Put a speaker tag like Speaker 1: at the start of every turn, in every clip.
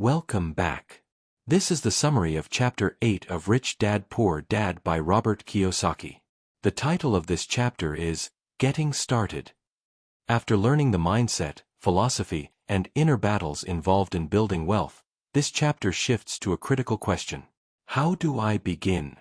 Speaker 1: Welcome back. This is the summary of Chapter 8 of Rich Dad Poor Dad by Robert Kiyosaki. The title of this chapter is Getting Started. After learning the mindset, philosophy, and inner battles involved in building wealth, this chapter shifts to a critical question. How do I begin?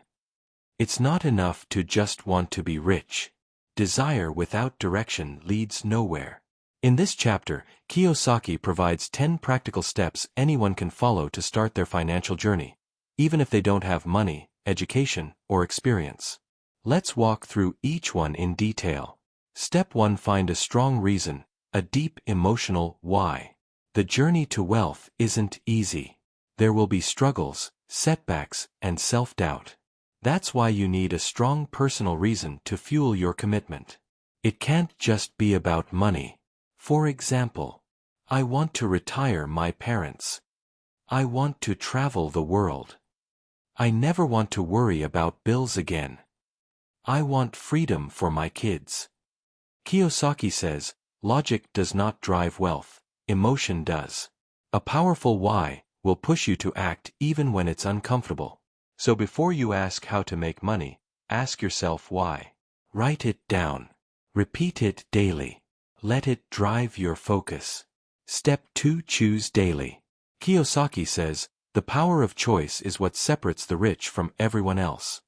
Speaker 1: It's not enough to just want to be rich. Desire without direction leads nowhere. In this chapter, Kiyosaki provides 10 practical steps anyone can follow to start their financial journey, even if they don't have money, education, or experience. Let's walk through each one in detail. Step 1. Find a strong reason, a deep emotional why. The journey to wealth isn't easy. There will be struggles, setbacks, and self-doubt. That's why you need a strong personal reason to fuel your commitment. It can't just be about money. For example, I want to retire my parents. I want to travel the world. I never want to worry about bills again. I want freedom for my kids. Kiyosaki says, logic does not drive wealth, emotion does. A powerful why will push you to act even when it's uncomfortable. So before you ask how to make money, ask yourself why. Write it down. Repeat it daily. Let it drive your focus. Step 2. Choose daily. Kiyosaki says, the power of choice is what separates the rich from everyone else.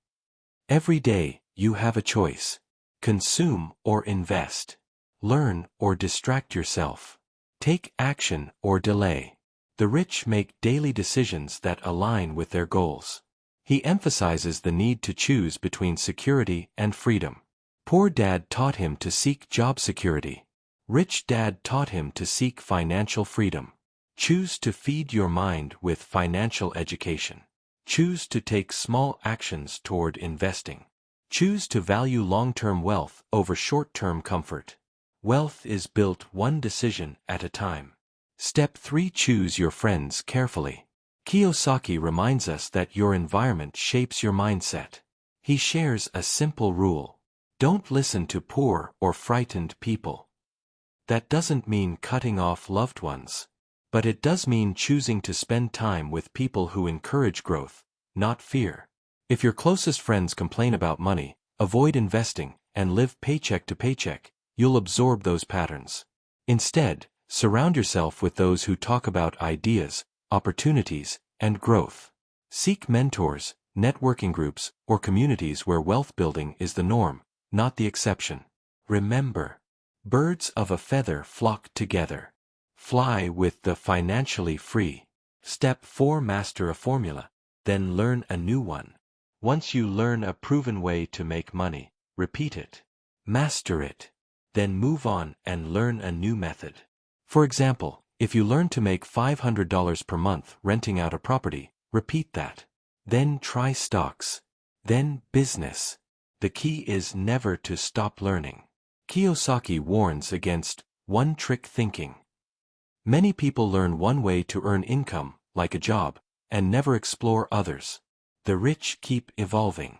Speaker 1: Every day, you have a choice. Consume or invest. Learn or distract yourself. Take action or delay. The rich make daily decisions that align with their goals. He emphasizes the need to choose between security and freedom. Poor Dad taught him to seek job security. Rich Dad taught him to seek financial freedom. Choose to feed your mind with financial education. Choose to take small actions toward investing. Choose to value long-term wealth over short-term comfort. Wealth is built one decision at a time. Step 3. Choose your friends carefully. Kiyosaki reminds us that your environment shapes your mindset. He shares a simple rule. Don't listen to poor or frightened people. That doesn't mean cutting off loved ones. But it does mean choosing to spend time with people who encourage growth, not fear. If your closest friends complain about money, avoid investing, and live paycheck to paycheck, you'll absorb those patterns. Instead, surround yourself with those who talk about ideas, opportunities, and growth. Seek mentors, networking groups, or communities where wealth building is the norm, not the exception. Remember, birds of a feather flock together. Fly with the financially free. Step 4. Master a formula, then learn a new one. Once you learn a proven way to make money, repeat it. Master it. Then move on and learn a new method. For example, if you learn to make $500 per month renting out a property, repeat that. Then try stocks. Then business. The key is never to stop learning. Kiyosaki warns against one-trick thinking. Many people learn one way to earn income, like a job, and never explore others. The rich keep evolving.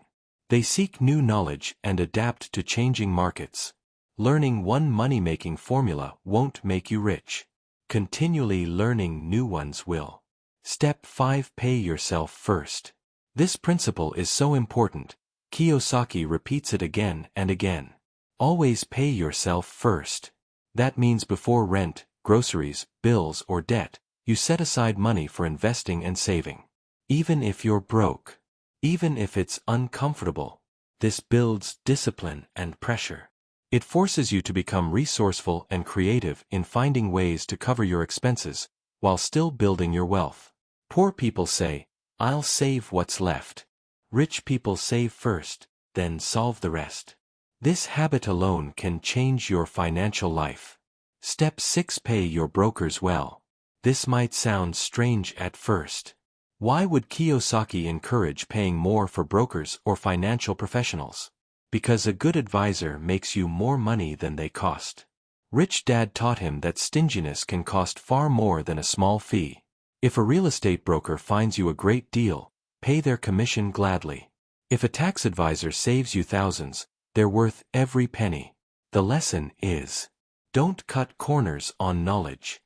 Speaker 1: They seek new knowledge and adapt to changing markets. Learning one money-making formula won't make you rich. Continually learning new ones will. Step 5. Pay yourself first. This principle is so important, Kiyosaki repeats it again and again. Always pay yourself first. That means before rent, groceries, bills, or debt, you set aside money for investing and saving. Even if you're broke. Even if it's uncomfortable. This builds discipline and pressure. It forces you to become resourceful and creative in finding ways to cover your expenses, while still building your wealth. Poor people say, I'll save what's left. Rich people save first, then solve the rest. This habit alone can change your financial life. Step 6. Pay your brokers well. This might sound strange at first. Why would Kiyosaki encourage paying more for brokers or financial professionals? Because a good advisor makes you more money than they cost. Rich Dad taught him that stinginess can cost far more than a small fee. If a real estate broker finds you a great deal, pay their commission gladly. If a tax advisor saves you thousands, they're worth every penny. The lesson is, don't cut corners on knowledge.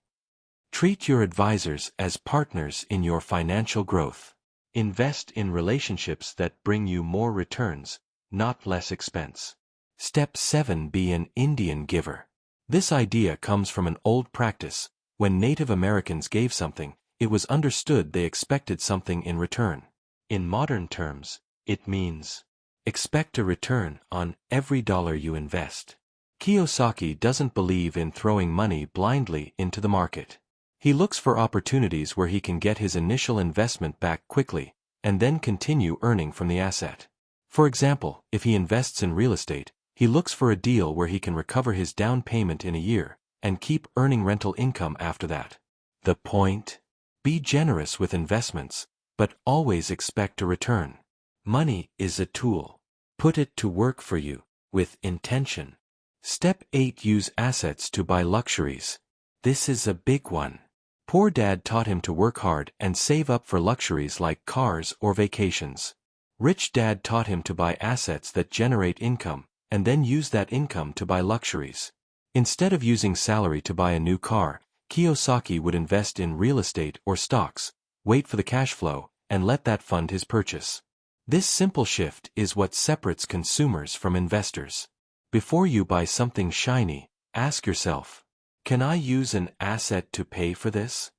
Speaker 1: Treat your advisors as partners in your financial growth. Invest in relationships that bring you more returns, not less expense. Step 7. Be an Indian giver. This idea comes from an old practice. When Native Americans gave something, it was understood they expected something in return. In modern terms, it means expect a return on every dollar you invest. Kiyosaki doesn't believe in throwing money blindly into the market. He looks for opportunities where he can get his initial investment back quickly, and then continue earning from the asset. For example, if he invests in real estate, he looks for a deal where he can recover his down payment in a year, and keep earning rental income after that. The point? Be generous with investments, but always expect a return. Money is a tool. Put it to work for you, with intention. Step 8. Use assets to buy luxuries. This is a big one. Poor Dad taught him to work hard and save up for luxuries like cars or vacations. Rich Dad taught him to buy assets that generate income, and then use that income to buy luxuries. Instead of using salary to buy a new car, Kiyosaki would invest in real estate or stocks, wait for the cash flow, and let that fund his purchase. This simple shift is what separates consumers from investors. Before you buy something shiny, ask yourself, can I use an asset to pay for this?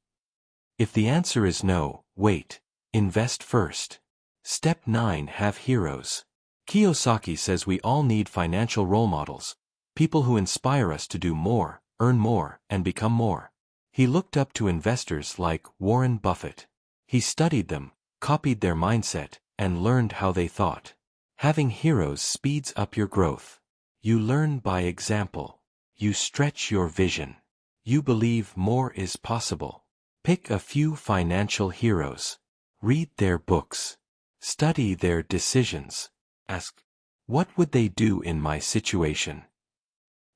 Speaker 1: If the answer is no, wait. Invest first. Step 9. Have heroes. Kiyosaki says we all need financial role models, people who inspire us to do more, earn more, and become more. He looked up to investors like Warren Buffett. He studied them, copied their mindset, and learned how they thought. Having heroes speeds up your growth. You learn by example. You stretch your vision. You believe more is possible. Pick a few financial heroes. Read their books. Study their decisions. Ask, what would they do in my situation?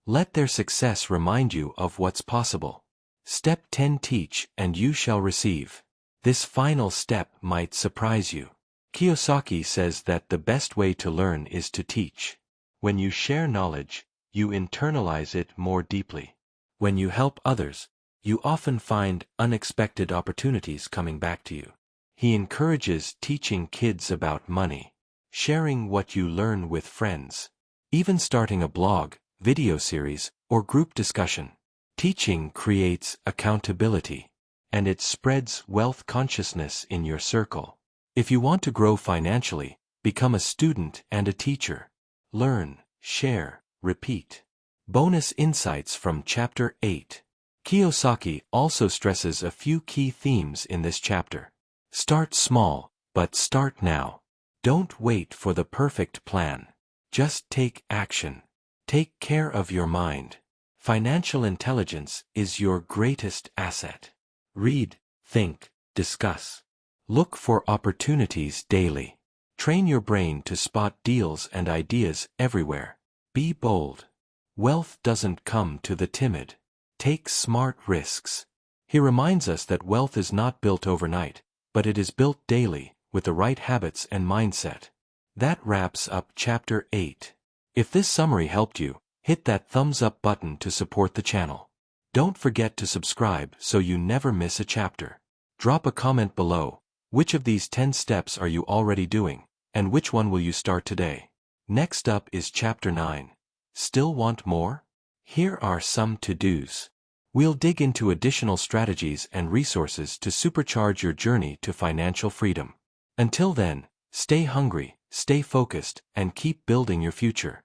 Speaker 1: Let their success remind you of what's possible. Step 10. Teach and you shall receive. This final step might surprise you. Kiyosaki says that the best way to learn is to teach. When you share knowledge, you internalize it more deeply. When you help others, you often find unexpected opportunities coming back to you. He encourages teaching kids about money, sharing what you learn with friends, even starting a blog, video series, or group discussion. Teaching creates accountability, and it spreads wealth consciousness in your circle. If you want to grow financially, become a student and a teacher. Learn, share, repeat. Bonus insights from Chapter 8. Kiyosaki also stresses a few key themes in this chapter. Start small, but start now. Don't wait for the perfect plan. Just take action. Take care of your mind. Financial intelligence is your greatest asset. Read, think, discuss. Look for opportunities daily. Train your brain to spot deals and ideas everywhere. Be bold. Wealth doesn't come to the timid. Take smart risks. He reminds us that wealth is not built overnight, but it is built daily, with the right habits and mindset. That wraps up Chapter 8. If this summary helped you, hit that thumbs up button to support the channel. Don't forget to subscribe so you never miss a chapter. Drop a comment below. Which of these 10 steps are you already doing, and which one will you start today? Next up is Chapter 9. Still want more? Here are some to-dos. We'll dig into additional strategies and resources to supercharge your journey to financial freedom. Until then, stay hungry, stay focused, and keep building your future.